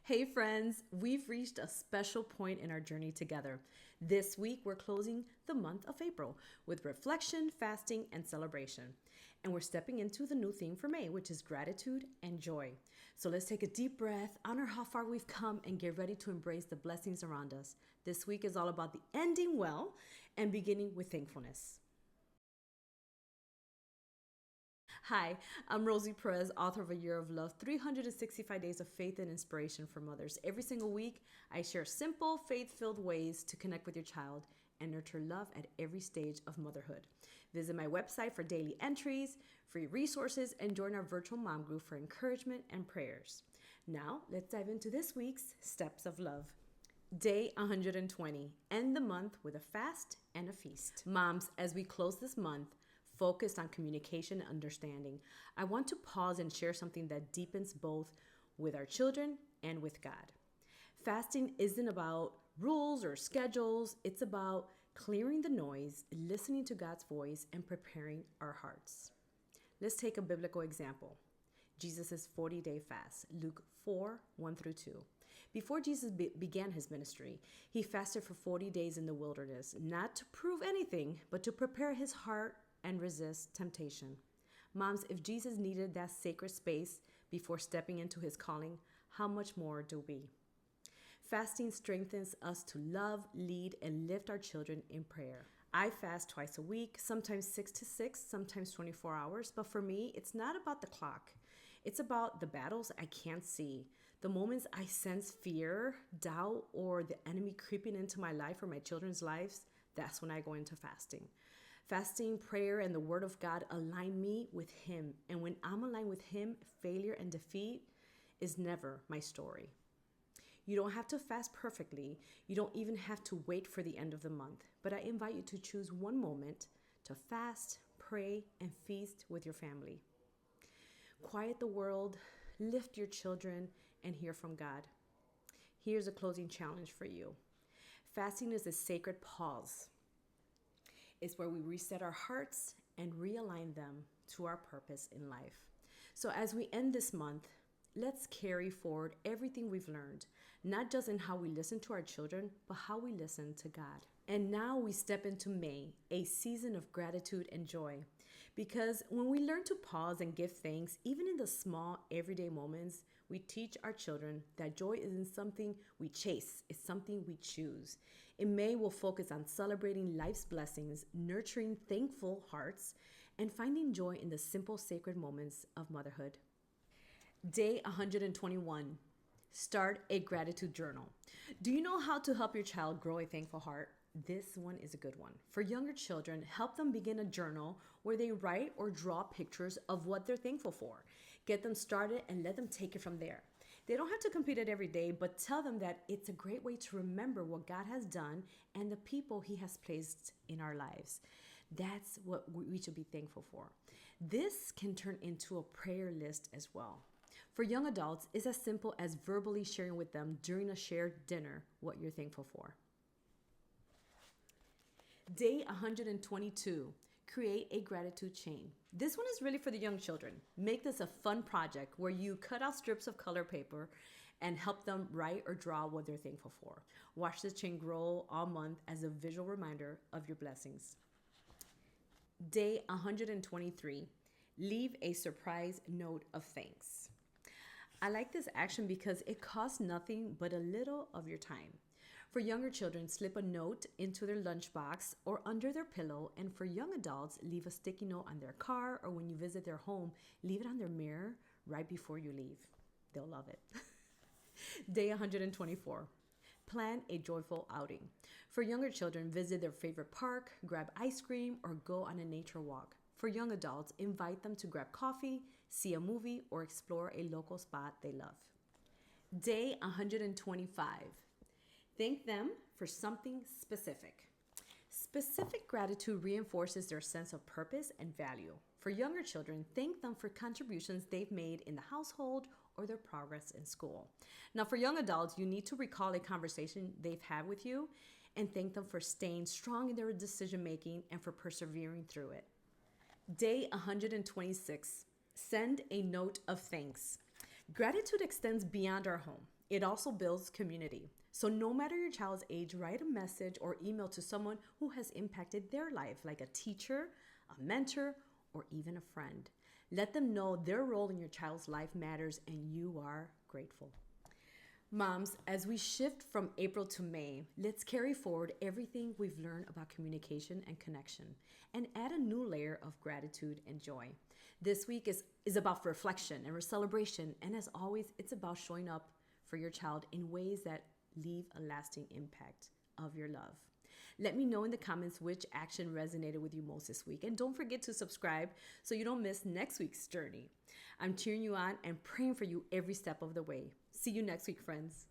Hey friends, we've reached a special point in our journey together. This week, we're closing the month of April with reflection, fasting, and celebration. And we're stepping into the new theme for May, which is gratitude and joy. So let's take a deep breath, honor how far we've come, and get ready to embrace the blessings around us. This week is all about the ending well and beginning with thankfulness. Hi, I'm Rosie Perez, author of A Year of Love 365 Days of Faith and Inspiration for Mothers. Every single week, I share simple, faith filled ways to connect with your child and nurture love at every stage of motherhood. Visit my website for daily entries, free resources, and join our virtual mom group for encouragement and prayers. Now, let's dive into this week's Steps of Love. Day 120. End the month with a fast and a feast. Moms, as we close this month, focused on communication and understanding, I want to pause and share something that deepens both with our children and with God. Fasting isn't about rules or schedules, it's about clearing the noise, listening to God's voice, and preparing our hearts. Let's take a biblical example. Jesus' 40-day fast, Luke 4, 1 through 2. Before Jesus began his ministry, he fasted for 40 days in the wilderness, not to prove anything, but to prepare his heart and resist temptation. Moms, if Jesus needed that sacred space before stepping into his calling, how much more do we? Fasting strengthens us to love, lead, and lift our children in prayer. I fast twice a week, sometimes 6 to 6, sometimes 24 hours, but for me, it's not about the clock. It's about the battles I can't see, the moments I sense fear, doubt, or the enemy creeping into my life or my children's lives. That's when I go into fasting. Fasting, prayer, and the Word of God align me with Him. And when I'm aligned with Him, failure and defeat is never my story. You don't have to fast perfectly. You don't even have to wait for the end of the month. But I invite you to choose one moment to fast, pray, and feast with your family. Quiet the world, lift your children, and hear from God. Here's a closing challenge for you. Fasting is a sacred pause. It's where we reset our hearts and realign them to our purpose in life. So as we end this month, let's carry forward everything we've learned, not just in how we listen to our children, but how we listen to God. And now we step into May, a season of gratitude and joy. Because when we learn to pause and give thanks, even in the small, everyday moments, we teach our children that joy isn't something we chase, it's something we choose. In May, we'll focus on celebrating life's blessings, nurturing thankful hearts, and finding joy in the simple, sacred moments of motherhood. Day 121. Start a gratitude journal. Do you know how to help your child grow a thankful heart? This one is a good one. For younger children, help them begin a journal where they write or draw pictures of what they're thankful for. Get them started and let them take it from there. They don't have to complete it every day, but tell them that it's a great way to remember what God has done and the people He has placed in our lives. That's what we should be thankful for. This can turn into a prayer list as well. For young adults, it's as simple as verbally sharing with them during a shared dinner what you're thankful for. Day 122. Create a gratitude chain. This one is really for the young children. Make this a fun project where you cut out strips of color paper and help them write or draw what they're thankful for. Watch this chain grow all month as a visual reminder of your blessings. Day 123. Leave a surprise note of thanks. I like this action because it costs nothing but a little of your time. For younger children, slip a note into their lunchbox or under their pillow, and for young adults, leave a sticky note on their car, or when you visit their home, leave it on their mirror right before you leave. They'll love it. Day 124. Plan a joyful outing. For younger children, visit their favorite park, grab ice cream, or go on a nature walk. For young adults, invite them to grab coffee, see a movie, or explore a local spot they love. Day 125. Thank them for something specific. Specific gratitude reinforces their sense of purpose and value. For younger children, thank them for contributions they've made in the household or their progress in school. Now, for young adults, you need to recall a conversation they've had with you and thank them for staying strong in their decision making and for persevering through it. Day 126. Send a note of thanks. Gratitude extends beyond our home. It also builds community. So, no matter your child's age, write a message or email to someone who has impacted their life, like a teacher, a mentor, or even a friend. Let them know their role in your child's life matters and you are grateful. Moms, as we shift from April to May, let's carry forward everything we've learned about communication and connection and add a new layer of gratitude and joy. This week is about reflection and celebration, and as always, it's about showing up for your child in ways that leave a lasting impact of your love. Let me know in the comments which action resonated with you most this week. And don't forget to subscribe so you don't miss next week's journey. I'm cheering you on and praying for you every step of the way. See you next week, friends.